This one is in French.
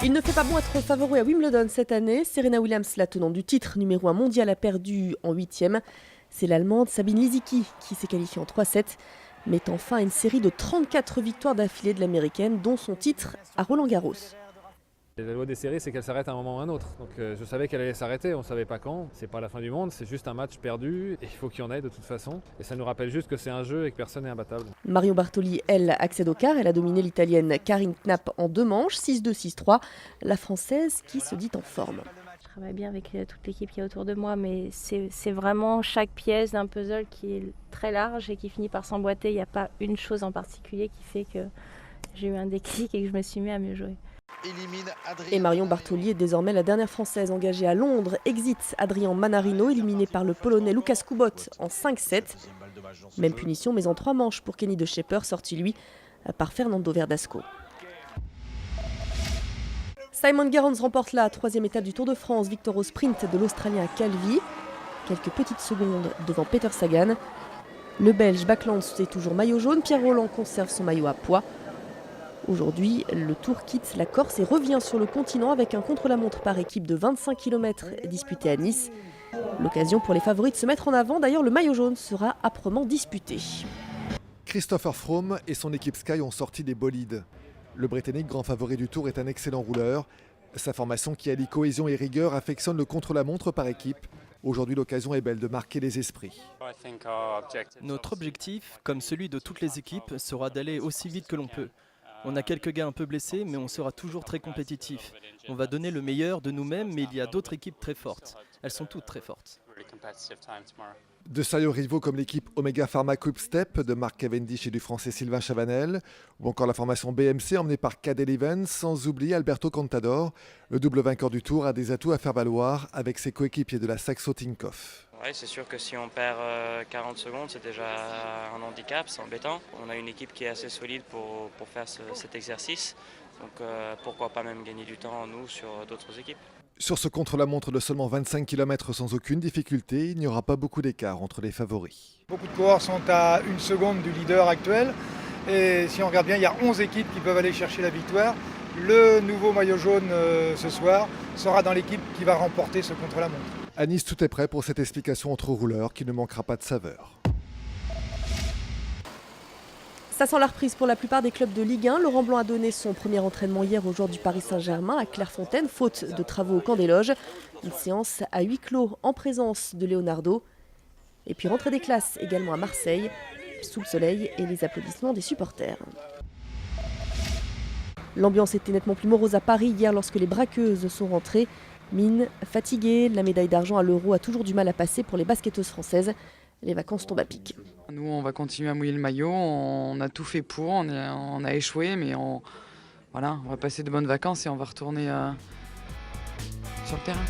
Il ne fait pas bon être favori à Wimbledon cette année. Serena Williams, la tenante du titre numéro 1 mondial, a perdu en 8e. C'est l'Allemande Sabine Lisicki qui s'est qualifiée en 3-7, mettant fin à une série de 34 victoires d'affilée de l'Américaine, dont son titre à Roland-Garros. La loi des séries, c'est qu'elle s'arrête à un moment ou à un autre. Donc je savais qu'elle allait s'arrêter, on ne savait pas quand. C'est pas la fin du monde, c'est juste un match perdu et il faut qu'il y en ait de toute façon. Et ça nous rappelle juste que c'est un jeu et que personne n'est imbattable. Marion Bartoli, elle, accède au quart. Elle a dominé l'Italienne Karine Knapp en 2 manches, 6-2, 6-3. La Française qui se dit en forme. Je travaille bien avec toute l'équipe qui est autour de moi, mais c'est vraiment chaque pièce d'un puzzle qui est très large et qui finit par s'emboîter. Il n'y a pas une chose en particulier qui fait que j'ai eu un déclic et que je me suis mis à mieux jouer. Et Marion Bartoli est désormais la dernière Française engagée à Londres. Exit Adrian Manarino, éliminé par le Polonais Łukasz Kubot en 5-7. Même punition, mais en 3 manches pour Kenny de Schepper, sorti lui par Fernando Verdasco. Simon Gerrans remporte la 3e étape du Tour de France, victoire au sprint de l'Australien Calvi. Quelques petites secondes devant Peter Sagan. Le Belge Backlund est toujours maillot jaune. Pierre Rolland conserve son maillot à pois. Aujourd'hui, le Tour quitte la Corse et revient sur le continent avec un contre-la-montre par équipe de 25 km disputé à Nice. L'occasion pour les favoris de se mettre en avant. D'ailleurs, le maillot jaune sera âprement disputé. Christopher Froome et son équipe Sky ont sorti des bolides. Le Britannique, grand favori du Tour, est un excellent rouleur. Sa formation qui allie cohésion et rigueur affectionne le contre-la-montre par équipe. Aujourd'hui, l'occasion est belle de marquer les esprits. Notre objectif, comme celui de toutes les équipes, sera d'aller aussi vite que l'on peut. On a quelques gars un peu blessés, mais on sera toujours très compétitif. On va donner le meilleur de nous-mêmes, mais il y a d'autres équipes très fortes. Elles sont toutes très fortes. De sérieux rivaux comme l'équipe Omega Pharma Quick-Step de Mark Cavendish et du Français Sylvain Chavanel, ou encore la formation BMC emmenée par Cadel Evans, sans oublier Alberto Contador. Le double vainqueur du Tour a des atouts à faire valoir avec ses coéquipiers de la Saxo Tinkoff. Ouais, c'est sûr que si on perd 40 secondes, c'est déjà un handicap, c'est embêtant. On a une équipe qui est assez solide pour faire cet exercice. Donc pourquoi pas même gagner du temps, nous, sur d'autres équipes. Sur ce contre-la-montre de seulement 25 km sans aucune difficulté, il n'y aura pas beaucoup d'écart entre les favoris. Beaucoup de coureurs sont à 1 seconde du leader actuel. Et si on regarde bien, il y a 11 équipes qui peuvent aller chercher la victoire. Le nouveau maillot jaune ce soir sera dans l'équipe qui va remporter ce contre-la-montre. À Nice, tout est prêt pour cette explication entre rouleurs qui ne manquera pas de saveur. Ça sent la reprise pour la plupart des clubs de Ligue 1. Laurent Blanc a donné son premier entraînement hier aux joueurs du Paris Saint-Germain à Clairefontaine, faute de travaux au camp des loges. Une séance à huis clos en présence de Leonardo. Et puis rentrée des classes également à Marseille, sous le soleil et les applaudissements des supporters. L'ambiance était nettement plus morose à Paris hier lorsque les braqueuses sont rentrées. Mine fatiguée, la médaille d'argent à l'Euro a toujours du mal à passer pour les basketteuses françaises. Les vacances tombent à pic. Nous, on va continuer à mouiller le maillot. On a tout fait pour, on a échoué, mais voilà, on va passer de bonnes vacances et on va retourner sur le terrain.